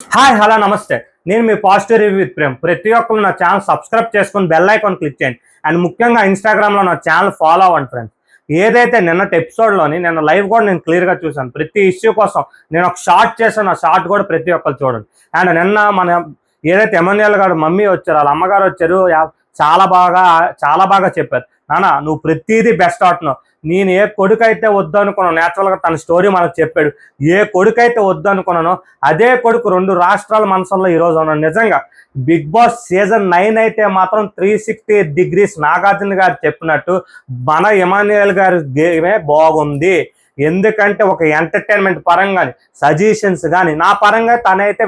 Hi hello నమస్తే. నేను మీ positive review with Prem. ప్రతి ఒక్కరు నా ఛానల్ సబ్స్క్రైబ్ చేసుకుని బెల్ ఐకాన్ క్లిక్ చేయండి. అండ్ ముఖ్యంగా ఇన్స్టాగ్రామ్లో నా ఛానల్ ఫాలో అవ్వండి ఫ్రెండ్స్. ఏదైతే నిన్నటి ఎపిసోడ్లోని నిన్న లైవ్ కూడా నేను క్లియర్గా చూశాను. ప్రతి ఇష్యూ కోసం నేను ఒక షార్ట్ చేశాను. ఆ షార్ట్ కూడా ప్రతి ఒక్కరు చూడండి. అండ్ నిన్న మన ఏదైతే ఎమ్మెల్యేలు గారు మమ్మీ వచ్చారు, వాళ్ళ అమ్మగారు వచ్చారు, చాలా బాగా చెప్పారు. నాన్న నువ్వు ప్రతిదీ బెస్ట్ ఆడుతున్నావు. నేను ఏ కొడుకు అయితే వద్దు అనుకున్నాను, న్యాచురల్గా తన స్టోరీ మనకు చెప్పాడు. ఏ కొడుకు అయితే వద్దు అనుకున్నానో అదే కొడుకు 2 రాష్ట్రాల మనసుల్లో ఈరోజు ఉన్నాడు. నిజంగా బిగ్ బాస్ సీజన్ 9 అయితే మాత్రం 360 degrees నాగార్జున గారు చెప్పినట్టు మన ఎమాన్యుయల్ గారి గేమే బాగుంది. ఎందుకంటే ఒక ఎంటర్టైన్మెంట్ పరంగా సజెషన్స్ కానీ నా పరంగా తనైతే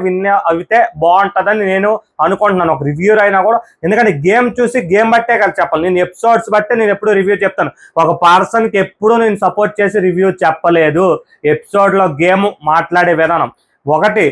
అయితే బాగుంటుందని నేను అనుకుంటున్నాను. ఒక రివ్యూర్ అయినా కూడా, ఎందుకంటే గేమ్ చూసి గేమ్ బట్టే కదా చెప్పాలి. నేను ఎపిసోడ్స్ బట్టే నేను ఎప్పుడు రివ్యూ చెప్తాను. ఒక పర్సన్కి ఎప్పుడు నేను సపోర్ట్ చేసి రివ్యూ చెప్పలేదు. ఎపిసోడ్లో గేమ్ మాట్లాడే విధానం ఒకటి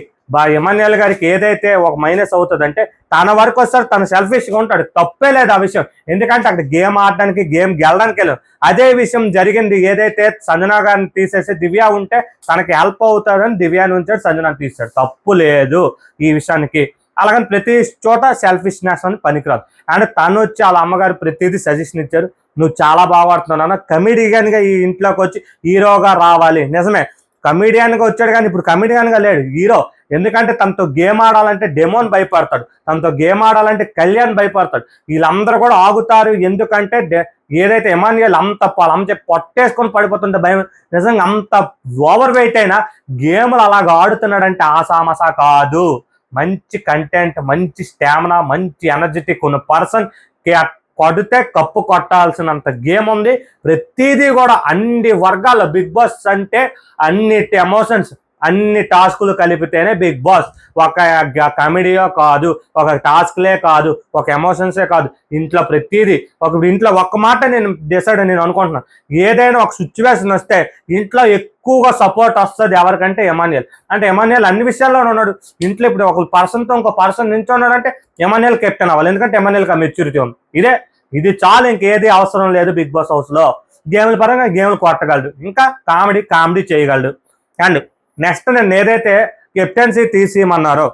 ఎమాన్యుయల్ గారికి ఏదైతే ఒక మైనస్ అవుతుందంటే తన వరకు వస్తాడు, తను సెల్ఫిష్గా ఉంటాడు. తప్పే లేదు ఆ విషయం. ఎందుకంటే అక్కడ గేమ్ ఆడడానికి గేమ్ గెలడానికి వెళ్ళాడు. అదే విషయం జరిగింది. ఏదైతే సంజనా గారిని తీసేసి దివ్య ఉంటే తనకి హెల్ప్ అవుతాడని దివ్యాని ఉంచాడు, సంజనాని తీసాడు. తప్పు లేదు ఈ విషయానికి. అలాగని ప్రతి చోట సెల్ఫిష్నెస్ అని పనికిరాదు. అండ్ తను వచ్చి వాళ్ళ అమ్మగారు ప్రతిదీ సజెషన్ ఇచ్చారు. నువ్వు చాలా బాగా ఆడుతున్నావు, కమెడియన్గా ఈ ఇంట్లోకి వచ్చి హీరోగా రావాలి. నిజమే, కమెడియన్గా వచ్చాడు కానీ ఇప్పుడు కమెడియన్గా లేడు, హీరో. ఎందుకంటే తనతో గేమ్ ఆడాలంటే డెమోన్ భయపడతాడు, తనతో గేమ్ ఆడాలంటే కళ్యాణ్ భయపడతాడు. వీళ్ళందరూ కూడా ఆగుతారు. ఎందుకంటే ఏదైతే ఎమాన్యుయల్ అంత పొట్టేసుకొని పడిపోతుంటే భయం. నిజంగా అంత ఓవర్ వెయిట్ అయినా గేమ్లు అలాగ ఆడుతున్నాడంటే ఆసామసా కాదు. మంచి కంటెంట్, మంచి స్టామినా, మంచి ఎనర్జెటిక్ ఉన్న పర్సన్ కొడితే కప్పు కొట్టాల్సినంత గేమ్ ఉంది. ప్రతిదీ కూడా అన్ని వర్గాల బిగ్ బాస్ అంటే అన్నిటి ఎమోషన్స్, అన్ని టాస్కులు కలిపితేనే బిగ్ బాస్. ఒక కామెడీయో కాదు, ఒక టాస్క్లే కాదు, ఒక ఎమోషన్సే కాదు. ఇంట్లో ప్రతిదీ ఇంట్లో ఒక్క మాట నేను నేను అనుకుంటున్నాను. ఏదైనా ఒక సిచ్యువేషన్ వస్తే ఇంట్లో ఎక్కువగా సపోర్ట్ వస్తుంది ఎవరికంటే ఎమాన్యుయల్. అంటే ఎమాన్యుయల్ అన్ని విషయాల్లోనే ఉన్నాడు. ఇంట్లో ఇప్పుడు ఒక పర్సన్తో ఇంకో పర్సన్ నించున్నాడంటే ఎమాన్యుయల్ కెప్టెన్ అవ్వాలి. ఎందుకంటే ఎమాన్యుయల్కి ఆ మెచ్యూరిటీ ఉంది. ఇది చాలు, ఇంకేది అవసరం లేదు. బిగ్ బాస్ హౌస్లో గేమ్ల పరంగా గేమ్లు కొట్టగలడు, ఇంకా కామెడీ చేయగలడు. అండ్ నెక్స్ట్ నేను ఏదైతే కెప్టెన్సీ తీసేయమన్నారో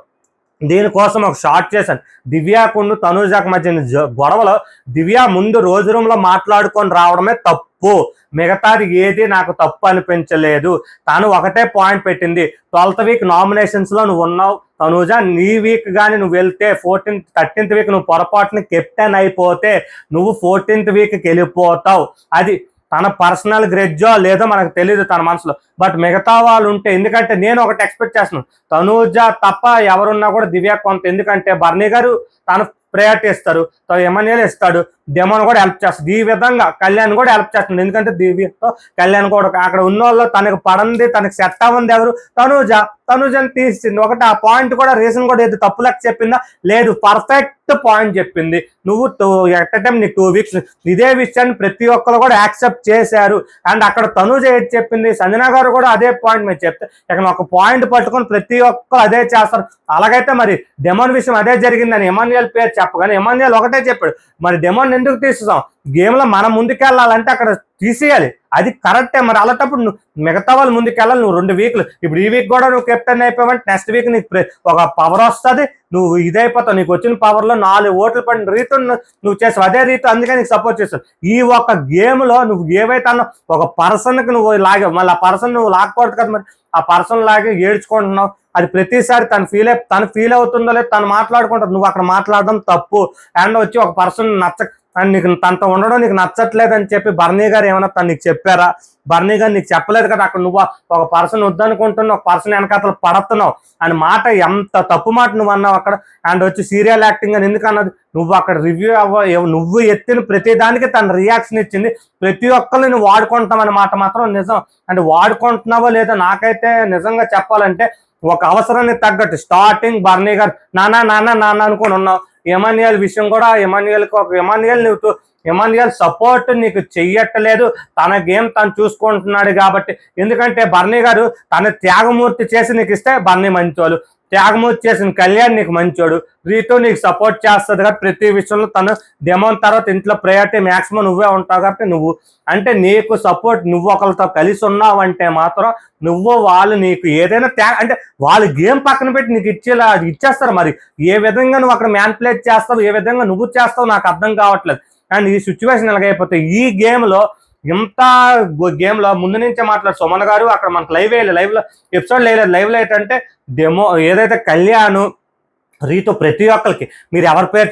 దీనికోసం ఒక షార్ట్ చేశాను. దివ్యాకుండు తనూజాకు మధ్య గొడవలో దివ్య ముందు రోజు రూమ్లో మాట్లాడుకొని రావడమే తప్పు. మిగతాది ఏది నాకు తప్పు అనిపించలేదు. తను ఒకటే పాయింట్ పెట్టింది, 12th వీక్ నామినేషన్స్లో నువ్వు ఉన్నావు తనూజ. నీ వీక్ కానీ నువ్వు వెళ్తే 13th వీక్ నువ్వు పొరపాటుని కెప్టెన్ అయిపోతే నువ్వు 14th వీక్కి వెళ్ళిపోతావు. అది తన పర్సనల్ గ్రెడ్జో లేదో మనకు తెలియదు తన మనసులో. బట్ మిగతా వాళ్ళు ఉంటే, ఎందుకంటే నేను ఒకటి ఎక్స్పెక్ట్ చేస్తున్నాను, తనూజ తప్ప ఎవరున్నా కూడా దివ్య కొంత. ఎందుకంటే బర్నీ గారు తను ప్రయారిటీ ఇస్తారు, ఎమాన్యుయల్ ఇస్తాడు, డెమోన్ కూడా హెల్ప్ చేస్తుంది. ఈ విధంగా కళ్యాణ్ కూడా హెల్ప్ చేస్తుంది. ఎందుకంటే దివ్యతో కళ్యాణ్ కూడా అక్కడ ఉన్న వాళ్ళు తనకు పడంది, తనకు సెట్ అవ్వంది ఎవరు, తనూజని తీసింది. ఒకటి ఆ పాయింట్ కూడా రీజన్ కూడా ఏది తప్పు లెక్క చెప్పిందా లేదు, పర్ఫెక్ట్ పాయింట్ చెప్పింది. నువ్వు ఎట్ టైం నీకు 2 వీక్స్ ఇదే విషయాన్ని ప్రతి ఒక్కరు కూడా యాక్సెప్ట్ చేశారు. అండ్ అక్కడ తనూజ ఏది చెప్పింది, సంజనా గారు కూడా అదే పాయింట్ మీరు చెప్తే ఇక్కడ ఒక పాయింట్ పట్టుకొని ప్రతి ఒక్కరు అదే చేస్తారు. అలాగైతే మరి డెమోన్ విషయం అదే జరిగిందని ఎమాన్యుయల్ పేరు చెప్పగానే ఎమాన్యుయల్ ఒకటే చెప్పాడు, మరి డెమోన్ ఎందుకు తీస్తాం? గేమ్లో మనం ముందుకెళ్ళాలంటే అక్కడ తీసేయాలి, అది కరెక్టే. మరి అలాంటప్పుడు నువ్వు మిగతా వాళ్ళు ముందుకెళ్ళాలి. నువ్వు 2 వీక్లు ఇప్పుడు ఈ వీక్ కూడా నువ్వు కెప్టెన్ అయిపోయావంటే నెక్స్ట్ వీక్ నీకు ఒక పవర్ వస్తుంది, నువ్వు ఇదైపోతావు. నీకు వచ్చిన పవర్లో 4 ఓట్లు పడిన రీతి నువ్వు చేస్తావు, అదే రీతి. అందుకే నీకు సపోర్ట్ చేస్తావు. ఈ ఒక గేమ్లో నువ్వు ఏవైతే అన్నావు, ఒక పర్సన్కి నువ్వు లాగావు, మళ్ళీ ఆ పర్సన్ నువ్వు లాక్కూడదు కదా. మరి ఆ పర్సన్ లాగే ఏడ్చుకుంటున్నావు. అది ప్రతిసారి తను ఫీల్ అవుతుందో లేదు తను మాట్లాడుకుంటారు, నువ్వు అక్కడ మాట్లాడడం తప్పు. అండ్ వచ్చి ఒక పర్సన్ అండ్ నీకు తనతో ఉండడం నీకు నచ్చట్లేదని చెప్పి బర్నీ గారు ఏమైనా తను నీకు చెప్పారా? బర్నీ గారు నీకు చెప్పలేదు కదా. అక్కడ నువ్వు ఒక పర్సన్ వద్దనుకుంటున్నావు, ఒక పర్సన్ వెనకాతలు పడుతున్నావు అని మాట, ఎంత తప్పు మాట నువ్వు అన్నావు అక్కడ. అండ్ వచ్చి సీరియల్ యాక్టింగ్ అని ఎందుకు అన్నది? నువ్వు అక్కడ రివ్యూ నువ్వు ఎత్తిన ప్రతి దానికి తన రియాక్షన్ ఇచ్చింది. ప్రతి ఒక్కరిని నువ్వు వాడుకుంటామని మాట మాత్రం నిజం. అంటే వాడుకుంటున్నావో లేదో నాకైతే నిజంగా చెప్పాలంటే ఒక అవసరాన్ని తగ్గట్టు స్టార్టింగ్ బర్నీ గారు నాన్న అనుకుని ఉన్నావు. ఎమాన్యుయల్ విషయం కూడా ఎమాన్యుయల్ సపోర్ట్ నీకు చెయ్యట్లేదు. తన గేమ్ తను చూసుకుంటున్నాడు కాబట్టి. ఎందుకంటే బర్నీ గారు తన త్యాగమూర్తి చేసి నీకు ఇస్తే బర్నీ మంచోళ్ళు, త్యాగమూర్తి చేసిన కళ్యాణ్ నీకు మంచోడు, రీతు నీకు సపోర్ట్ చేస్తుంది కాబట్టి ప్రతి విషయంలో తను డెమోన్ తర్వాత ఇంట్లో ప్రయారిటీ మ్యాక్సిమం నువ్వే ఉంటావు కాబట్టి నువ్వు అంటే నీకు సపోర్ట్ నువ్వు ఒకరితో కలిసి ఉన్నావంటే మాత్రం వాళ్ళు నీకు ఏదైనా అంటే వాళ్ళు గేమ్ పక్కన పెట్టి నీకు ఇచ్చేస్తారు. మరి ఏ విధంగా నువ్వు అక్కడ మ్యానిపులేట్ చేస్తావు, ఏ విధంగా నువ్వు చేస్తావు నాకు అర్థం కావట్లేదు. అండ్ ఈ సిచ్యువేషన్ ఎలాగైపోతే ఈ గేమ్లో గేమ్లో ముందు నుంచే మాట్లాడు సుమన్ గారు అక్కడ మనకు లైవ్లో ఎపిసోడ్ లేదు. లైవ్లో ఏంటంటే డెమో ఏదైతే కళ్యాణ్ రీతు ప్రతి ఒక్కరికి మీరు ఎవరి పేరు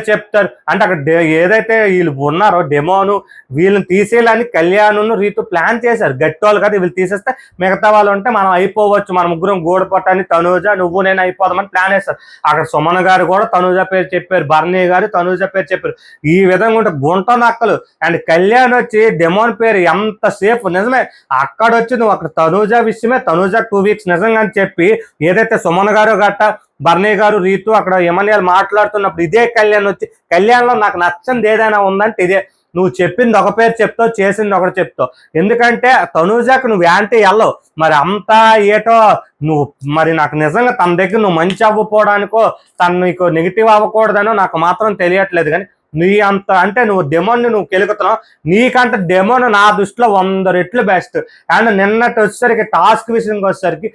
చెప్తారు అంటే అక్కడ ఏదైతే వీళ్ళు ఉన్నారో డెమోను వీళ్ళని తీసేయాలని కళ్యాణ్ను రీతు ప్లాన్ చేశారు. గట్టోళ్ళు కదా వీళ్ళు తీసేస్తే మిగతా వాళ్ళు ఉంటే మనం అయిపోవచ్చు, మన ముగ్గురం గోడపట్టని తనూజ నువ్వు నేను అయిపోదామని ప్లాన్ చేస్తారు. అక్కడ సుమన్ గారు కూడా తనూజ పేరు చెప్పారు, బర్నీ గారు తనూజ పేరు చెప్పారు. ఈ విధంగా ఉంటే గుంట నక్కలు. అండ్ కళ్యాణ్ వచ్చి డెమోన్ పేరు ఎంత సేఫ్ నిజమే అక్కడ వచ్చి నువ్వు అక్కడ తనూజ విషయమే తనూజ 2 వీక్స్ నిజంగా అని చెప్పి ఏదైతే సుమన్ గారు గట్ట బర్నీ గారు రీతు అక్కడ ఎమ్మెల్యేలు మాట్లాడుతున్నప్పుడు ఇదే కళ్యాణ్ వచ్చి కళ్యాణ్లో నాకు నచ్చంది ఏదైనా ఉందంటే ఇదే, నువ్వు చెప్పింది ఒక పేరు చెప్తావు చేసింది ఒకటి చెప్తావు. ఎందుకంటే తనూజకు నువ్వు యాంటీ వెళ్ళవు మరి అంతా ఏటో నువ్వు మరి నాకు నిజంగా తన దగ్గర నువ్వు మంచి అవ్వకపోవడానికో తను నీకు నెగిటివ్ అవ్వకూడదనో నాకు మాత్రం తెలియట్లేదు. కానీ నీ అంత అంటే నువ్వు డెమోన్ని నువ్వు కెలుగుతున్నావు, నీకంటే డెమోన్ నా దృష్టిలో 100 రెట్లు బెస్ట్. అండ్ నిన్నటి వచ్చేసరికి టాస్క్ విషయంకి వచ్చేసరికి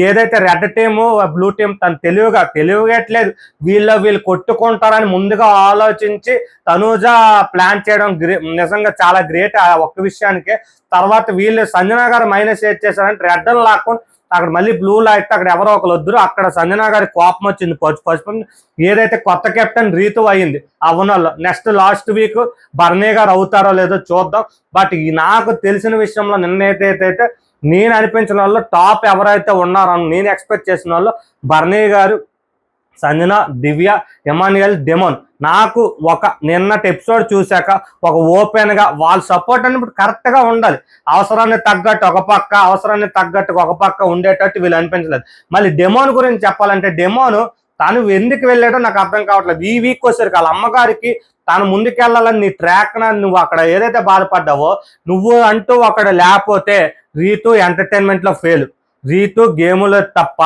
ఏదైతే రెడ్ టీము బ్లూ టీం తను తెలివిగట్లేదు వీళ్ళు కొట్టుకుంటారని ముందుగా ఆలోచించి తనూజ ప్లాన్ చేయడం నిజంగా చాలా గ్రేట్ ఆ ఒక్క విషయానికే. తర్వాత వీళ్ళు సంజన గారు మైనస్ చేశారంటే రెడ్ లాక్కుండా అక్కడ మళ్ళీ బ్లూ లాగితే అక్కడ ఎవరో ఒకరు వద్దురు. అక్కడ సంజన గారి కోపం వచ్చింది పసుపు ఏదైతే కొత్త కెప్టెన్ రీతు అయ్యింది అవునల్లో. నెక్స్ట్ లాస్ట్ వీక్ బర్నీ గారు అవుతారో లేదో చూద్దాం. బట్ నాకు తెలిసిన విషయంలో నిన్నైతే నేను అనిపించిన వాళ్ళు టాప్ ఎవరైతే ఉన్నారో నేను ఎక్స్పెక్ట్ చేసిన వాళ్ళు బర్నీ గారు, సంజన, దివ్య, ఎమాన్యుయల్, డెమోన్. నాకు నిన్నటి ఎపిసోడ్ చూశాక ఒక ఓపెన్గా వాళ్ళ సపోర్ట్ అనేది కరెక్ట్గా ఉండాలి. అవసరాన్ని తగ్గట్టు ఒక పక్క ఉండేటట్టు వీళ్ళు అనిపించలేదు. మళ్ళీ డెమోన్ గురించి చెప్పాలంటే డెమోన్ తను ఎందుకు వెళ్ళాడో నాకు అర్థం కావట్లేదు. ఈ వీక్ వచ్చేసరికి వాళ్ళ అమ్మగారికి తాను ముందుకెళ్ళాలని నీ ట్రాక్ నువ్వు అక్కడ ఏదైతే బాధపడ్డావో నువ్వు అంటూ అక్కడ లేకపోతే రీతు ఎంటర్టైన్మెంట్లో ఫెయిల్, రీతు గేములో తప్ప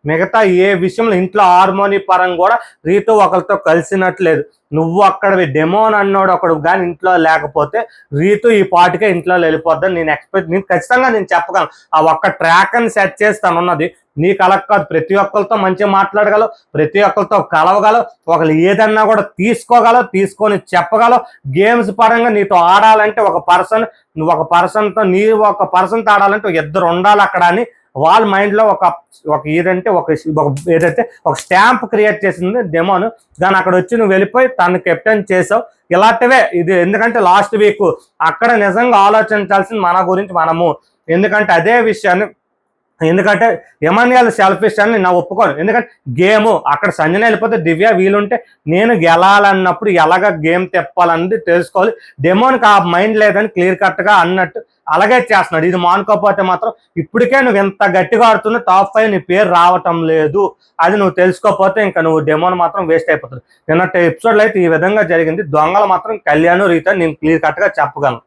మిగతా ఏ విషయంలో ఇంట్లో హార్మోని పరంగా కూడా రీతు ఒకరితో కలిసినట్లేదు. నువ్వు అక్కడ డెమోన్ అన్నోడు ఒకడు కానీ ఇంట్లో లేకపోతే రీతు ఈ పాటికే ఇంట్లో వెళ్ళిపోద్దని నేను ఖచ్చితంగా చెప్పగలను. ఆ ఒక్క ట్రాక్ అని సెట్ చేస్తానున్నది నీకు అలా కాదు. ప్రతి ఒక్కరితో మంచిగా మాట్లాడగలవు, ప్రతి ఒక్కరితో కలవగలవు, ఒకరు ఏదన్నా కూడా తీసుకొని చెప్పగలవు. గేమ్స్ పరంగా నీతో ఆడాలంటే నువ్వు ఒక పర్సన్తో ఆడాలంటే ఇద్దరు ఉండాలి అక్కడ అని వాళ్ళ మైండ్లో ఏదైతే ఒక స్టాంప్ క్రియేట్ చేసింది డెమోన్. దాన్ని అక్కడ వచ్చి నువ్వు వెళ్ళిపోయి తను కెప్టెన్ చేసావు. ఇలాంటివే ఇది ఎందుకంటే లాస్ట్ వీక్ అక్కడ నిజంగా ఆలోచించాల్సింది మన గురించి మనము. ఎందుకంటే అదే విషయాన్ని ఎందుకంటే ఎమాన్యుయల్ సెల్ఫిష్ అని నేను ఒప్పుకోను. ఎందుకంటే గేము అక్కడ సంజన వెళ్ళిపోతే దివ్య వీలుంటే నేను గెలాలన్నప్పుడు ఎలాగ గేమ్ తెప్పాలన్నది తెలుసుకోవాలి. డెమోన్కి ఆ మైండ్ లేదని క్లియర్ కట్గా అన్నట్టు అలాగే చేస్తున్నాడు. ఇది మానుకోకపోతే మాత్రం ఇప్పటికే నువ్వు ఎంత గట్టిగా ఆడుతున్నా టాప్ 5 నీ పేరు రావటం లేదు. అది నువ్వు తెలుసుకోకపోతే ఇంకా నువ్వు డెమోన్ మాత్రం వేస్ట్ అయిపోతుంది. నిన్నటి ఎపిసోడ్లో అయితే ఈ విధంగా జరిగింది. దొంగలు మాత్రం కళ్యాణ్ రీత నేను క్లియర్ కట్గా చెప్పగలను.